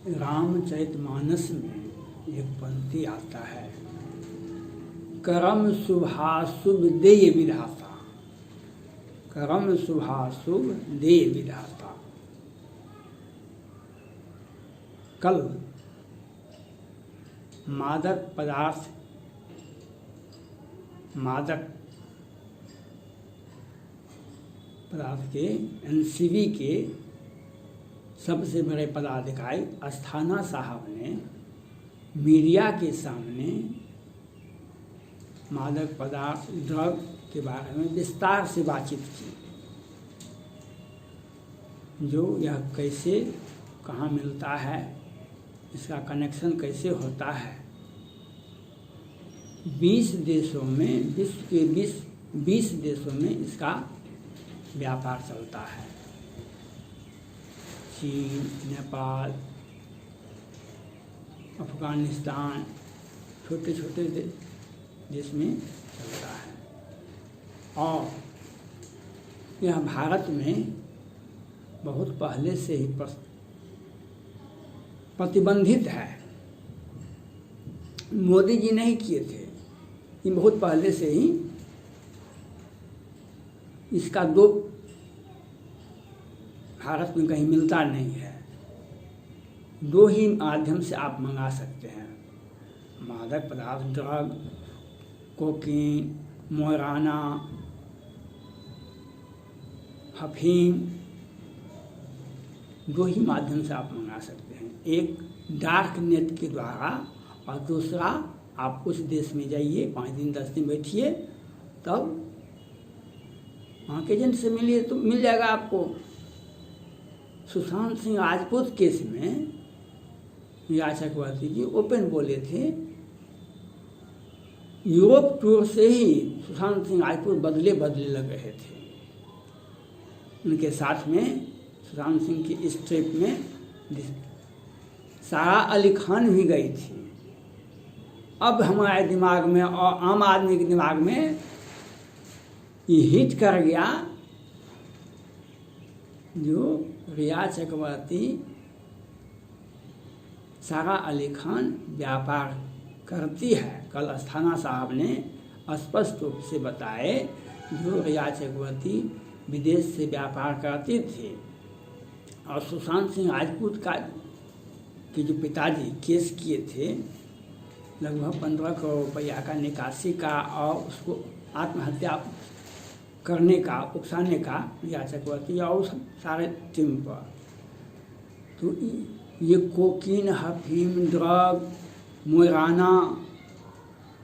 रामचरितमानस में एक पंक्ति आता है, करम शुभाशुभ देय विधाता, करम शुभाशुभ देय विधाता। कल मादक पदार्थ के एनसीबी के सबसे बड़े पदाधिकारी अस्थाना साहब ने मीडिया के सामने मादक पदार्थ ड्रग के बारे में विस्तार से बातचीत की, जो यह कैसे कहाँ मिलता है, इसका कनेक्शन कैसे होता है। 20 देशों में, विश्व के 20 देशों में इसका व्यापार चलता है। चीन, नेपाल, अफगानिस्तान, छोटे छोटे देश में चलता है। और यह भारत में बहुत पहले से ही प्रतिबंधित है। मोदी जी नहीं किए थे, ये बहुत पहले से ही इसका दो भारत में कहीं मिलता नहीं है। 2 ही माध्यम से आप मंगा सकते हैं मादक पदार्थ, ड्रग, कोकीन, मोराना, अफीम, 2 ही माध्यम से आप मंगा सकते हैं। एक डार्क नेट के द्वारा और दूसरा आप उस देश में जाइए, 5 दिन 10 दिन बैठिए, तब वहाँ के एजेंट से मिलिए तो मिल जाएगा आपको। सुशांत सिंह राजपूत केस में मीरा चक्रवर्ती जी ओपन बोले थे, यूरोप टूर से ही सुशांत सिंह राजपूत बदले लग रहे थे। उनके साथ में सुशांत सिंह की इस ट्रिप में सारा अली खान भी गई थी। अब हमारे दिमाग में और आम आदमी के दिमाग में ये हिट कर गया, जो रिया चक्रवर्ती, सारा अली खान व्यापार करती है। कल अस्थाना साहब ने स्पष्ट रूप से बताए, जो रिया चक्रवर्ती विदेश से व्यापार करती थी। और सुशांत सिंह राजपूत के जो पिताजी केस किए थे, लगभग 15 करोड़ रुपया का निकासी का और उसको आत्महत्या करने का, उकसाने का रिया चक्रवर्ती और सारे टीम पर। तो ये कोकीन, अफीम, ड्रग, मोराना,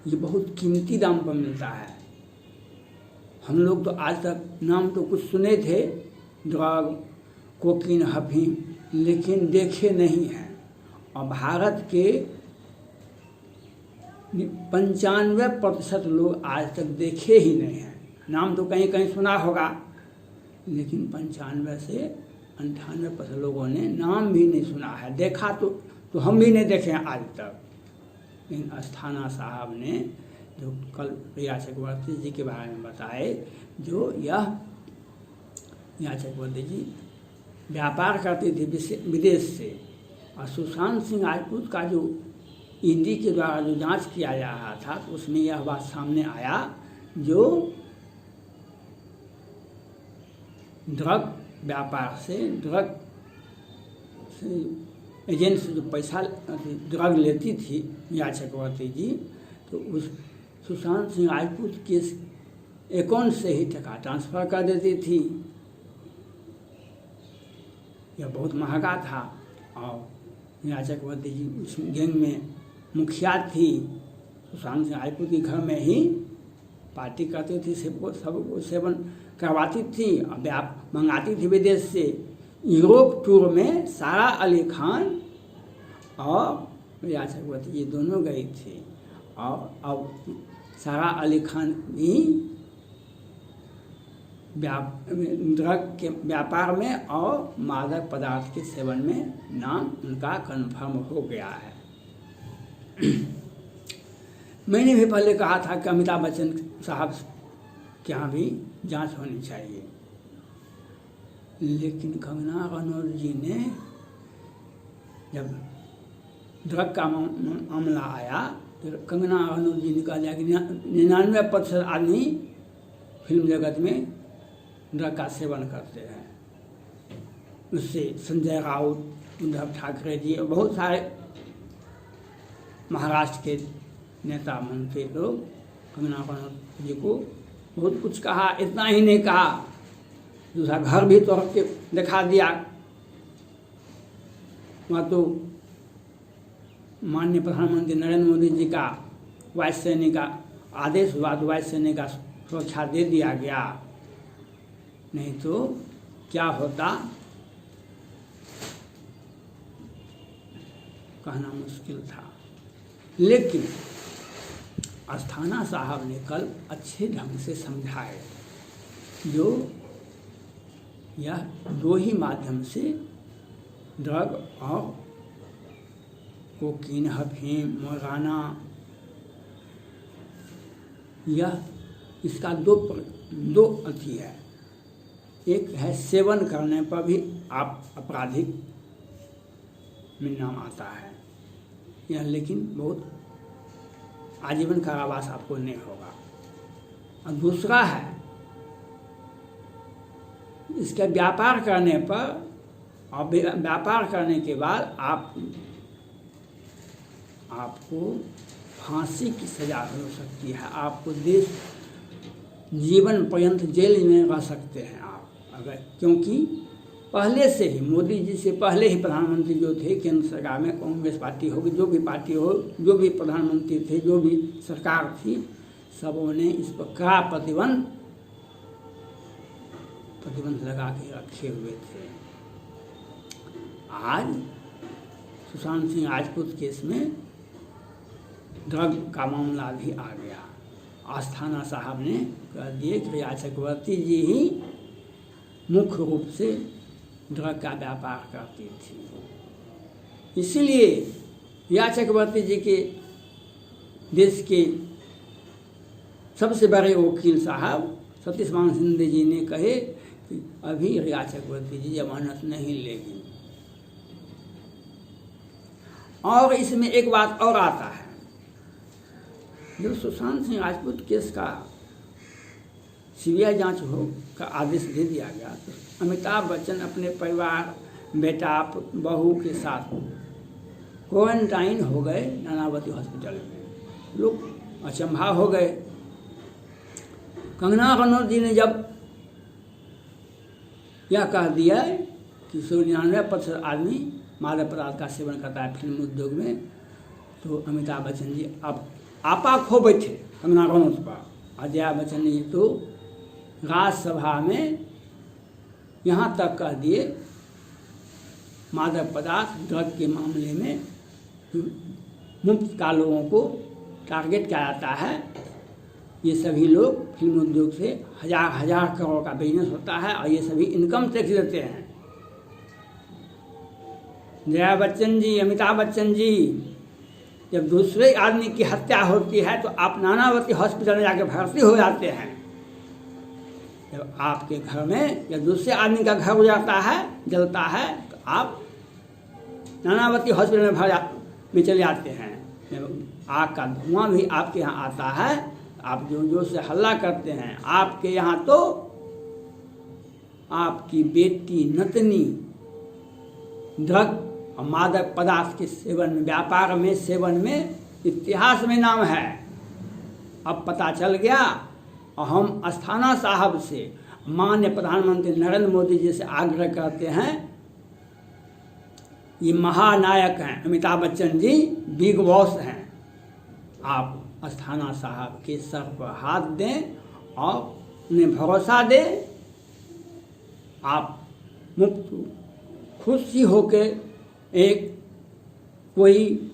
ये बहुत कीमती दाम पर मिलता है। हम लोग तो आज तक नाम तो कुछ सुने थे, ड्रग, कोकीन, अफीम, लेकिन देखे नहीं हैं। और भारत के 95% लोग आज तक देखे ही नहीं हैं। नाम तो कहीं कहीं सुना होगा, लेकिन 95 से 98% लोगों ने नाम भी नहीं सुना है। देखा तो हम भी नहीं देखे हैं आज तक। लेकिन अस्थाना साहब ने जो कल रिया चक्रवर्ती जी के बारे में बताए, जो यह रिया चक्रवर्ती जी व्यापार करती थी विदेश से। और सुशांत सिंह राजपूत का जो ईडी के द्वारा जो जांच किया जा रहा था, तो उसमें यह बात सामने आया, जो ड्रग व्यापार से, ड्रग से एजेंट से जो पैसा ड्रग लेती थी मीरा चक्रवर्ती जी, तो उस सुशांत सिंह राजपूत के अकाउंट से ही टका ट्रांसफ़र कर देती थी। यह बहुत महंगा था। और मीरा चक्रवर्ती जी उस गैंग में मुखिया थी। सुशांत सिंह राजपूत के घर में ही पार्टी करती थी, सबको सेवन करवाती थी और मंगाती थी विदेश से। यूरोप टूर में सारा अली खान और मीरा चक्रवर्ती ये दोनों गई थी। और अब सारा अली खान भी ड्रग के व्यापार में और मादक पदार्थ के सेवन में नाम उनका कन्फर्म हो गया है। मैंने भी पहले कहा था कि अमिताभ बच्चन साहब के यहाँ भी जांच होनी चाहिए, लेकिन कंगना रनौत जी ने जब ड्रग का मामला आया तो कंगना रनौत जी ने कहा कि 99% आदमी फिल्म जगत में ड्रग का सेवन करते हैं। उससे संजय राउत, उद्धव ठाकरे जी और बहुत सारे महाराष्ट्र के नेता मंत्री लोग कंगना रनौत जी को बहुत कुछ कहा। इतना ही नहीं कहा, दूसरा घर भी तोड़ के दिखा दिया। वहाँ तो माननीय प्रधानमंत्री नरेंद्र मोदी जी का वायुसेना का आदेश हुआ तो वायुसेना का सुरक्षा दे दिया गया, नहीं तो क्या होता कहना मुश्किल था। लेकिन अस्थाना साहब ने कल अच्छे ढंग से समझाए, जो यह दो ही माध्यम से ड्रग और कोकीन, अफीम, मोराना, यह इसका दो अथी है। एक है सेवन करने पर भी आप आपराधिक में नाम आता है यह, लेकिन बहुत आजीवन कारावास आपको नहीं होगा। और दूसरा है इसका व्यापार करने पर, और व्यापार करने के बाद आपको फांसी की सजा हो सकती है, आपको देश जीवन पर्यंत जेल में रह सकते हैं आप अगर, क्योंकि पहले से ही मोदी जी से पहले ही प्रधानमंत्री जो थे केंद्र सरकार में, कांग्रेस पार्टी हो, जो भी पार्टी हो, जो भी प्रधानमंत्री थे, जो भी सरकार थी, सबों ने इस पर कड़ा प्रतिबंध लगा के रखे हुए थे। आज सुशांत सिंह राजपूत केस में ड्रग का मामला भी आ गया। अस्थाना साहब ने कह दिए कि रिया चक्रवर्ती जी ही मुख्य रूप से ड्रग का व्यापार करती थी। इसीलिए रिया चक्रवर्ती जी के देश के सबसे बड़े वकील साहब सतीश मान सिंधे जी ने कहे कि अभी रिया चक्रवर्ती जी जमानत नहीं लेगी। और इसमें एक बात और आता है, जब सुशांत सिंह राजपूत केस का सीबीआई जांच हो का आदेश दे दिया गया तो अमिताभ बच्चन अपने परिवार, बेटा, बहू के साथ क्वारंटाइन हो गए नानावती हॉस्पिटल में। लोग अचंभा हो गए। कंगना रनौत जी ने जब यह कह दिया कि 99% आदमी मादक पदार्थ का सेवन करता है फिल्म उद्योग में, तो अमिताभ बच्चन जी अब आपा खो बैठे कंगना रनौत पर। और जया बच्चन जी तो राज्यसभा में यहाँ तक कह दिए मादक पदार्थ ड्रग के मामले में मुफ्त का लोगों को टारगेट किया जाता है। ये सभी लोग फिल्म उद्योग से हजार करोड़ का बिजनेस होता है और ये सभी इनकम टैक्स देते हैं। जया बच्चन जी, अमिताभ बच्चन जी, जब दूसरे आदमी की हत्या होती है तो आप नानावती हॉस्पिटल में जाकर भर्ती हो जाते हैं। जब आपके घर में या दूसरे आदमी का घर उजाड़ता है, जलता है, तो आप नानावती हॉस्पिटल में चले जाते हैं। जब आग का धुआं भी आपके यहाँ आता है, आप जो से हल्ला करते हैं, आपके यहाँ तो आपकी बेटी नतनी ड्रग और मादक पदार्थ के सेवन में, व्यापार में, सेवन में इतिहास में नाम है। अब पता चल गया और हम अस्थाना साहब से, माननीय प्रधानमंत्री नरेंद्र मोदी जी से आग्रह करते हैं, ये महानायक हैं अमिताभ बच्चन जी, बिग बॉस हैं, आप अस्थाना साहब के सर पर हाथ दें और उन्हें भरोसा दें। आप मुक्त खुशी होकर एक कोई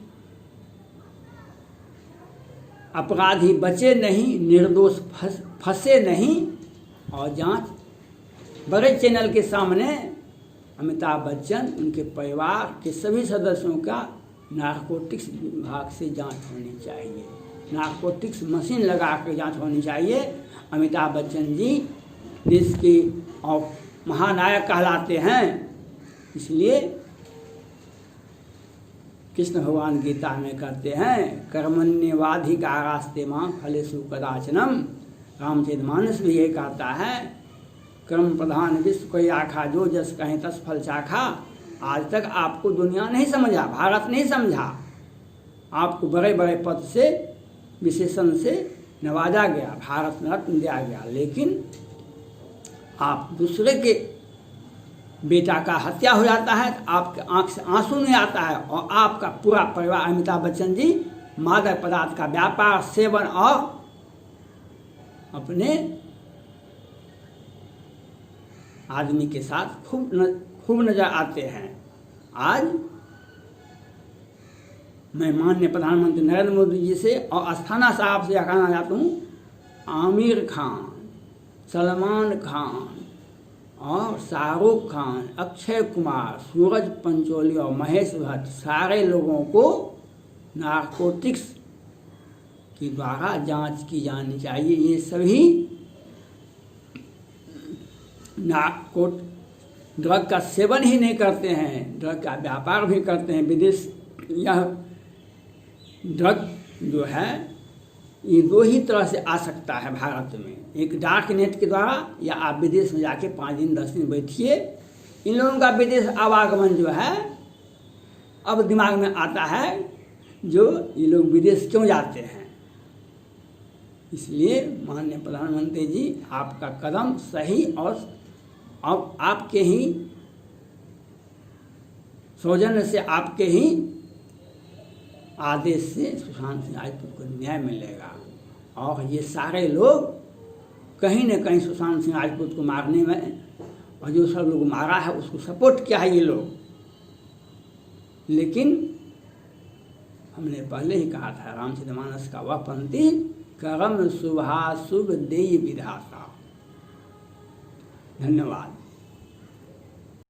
अपराधी बचे नहीं, निर्दोष फंसे नहीं। और जांच बड़े चैनल के सामने अमिताभ बच्चन, उनके परिवार के सभी सदस्यों का नारकोटिक्स विभाग से जांच होनी चाहिए, नारकोटिक्स मशीन लगा कर जांच होनी चाहिए। अमिताभ बच्चन जी देश के और महानायक कहलाते हैं, इसलिए कृष्ण भगवान गीता में कहते हैं, कर्मण्येवाधिकारास्ते मां फलेषु कदाचनम। रामचरितमानस भी ये कहता है, कर्म प्रधान विश्व कोई आखा, जो जस कहें तस फल चाखा। आज तक आपको दुनिया नहीं समझा, भारत नहीं समझा, आपको बड़े बड़े पद से विशेषण से नवाजा गया, भारत रत्न दिया गया, लेकिन आप दूसरे के बेटा का हत्या हो जाता है तो आपके आंख से आंसू नहीं आता है, और आपका पूरा परिवार, अमिताभ बच्चन जी मादक पदार्थ का व्यापार, सेवन और अपने आदमी के साथ खूब नजर आते हैं। आज मैं माननीय प्रधानमंत्री नरेंद्र मोदी जी से और अस्थाना साहब से कहना चाहता हूँ, आमिर खान, सलमान खान और शाहरुख खान, अक्षय कुमार, सूरज पंचोली और महेश भट्ट, सारे लोगों को नारकोटिक्स के द्वारा जांच की जानी चाहिए। ये सभी ड्रग का सेवन ही नहीं करते हैं, ड्रग का व्यापार भी करते हैं। विदेश, यह ड्रग जो है ये दो ही तरह से आ सकता है भारत में, एक डार्क नेट के द्वारा, या आप विदेश में जाके 5 दिन 10 दिन बैठिए। इन लोगों का विदेश आवागमन जो है अब दिमाग में आता है, जो ये लोग विदेश क्यों जाते हैं। इसलिए माननीय प्रधानमंत्री जी, आपका कदम सही और अब आपके ही सौजन्य से, आपके ही आदेश से सुशांत सिंह राजपूत को न्याय मिलेगा। और ये सारे लोग कहीं न कहीं सुशांत सिंह राजपूत को मारने में, और जो सब लोग मारा है उसको सपोर्ट किया है ये लोग। लेकिन हमने पहले ही कहा था, रामचरितमानस का वह पंक्ति, कर्म शुभाशुभ देय विधाता। धन्यवाद।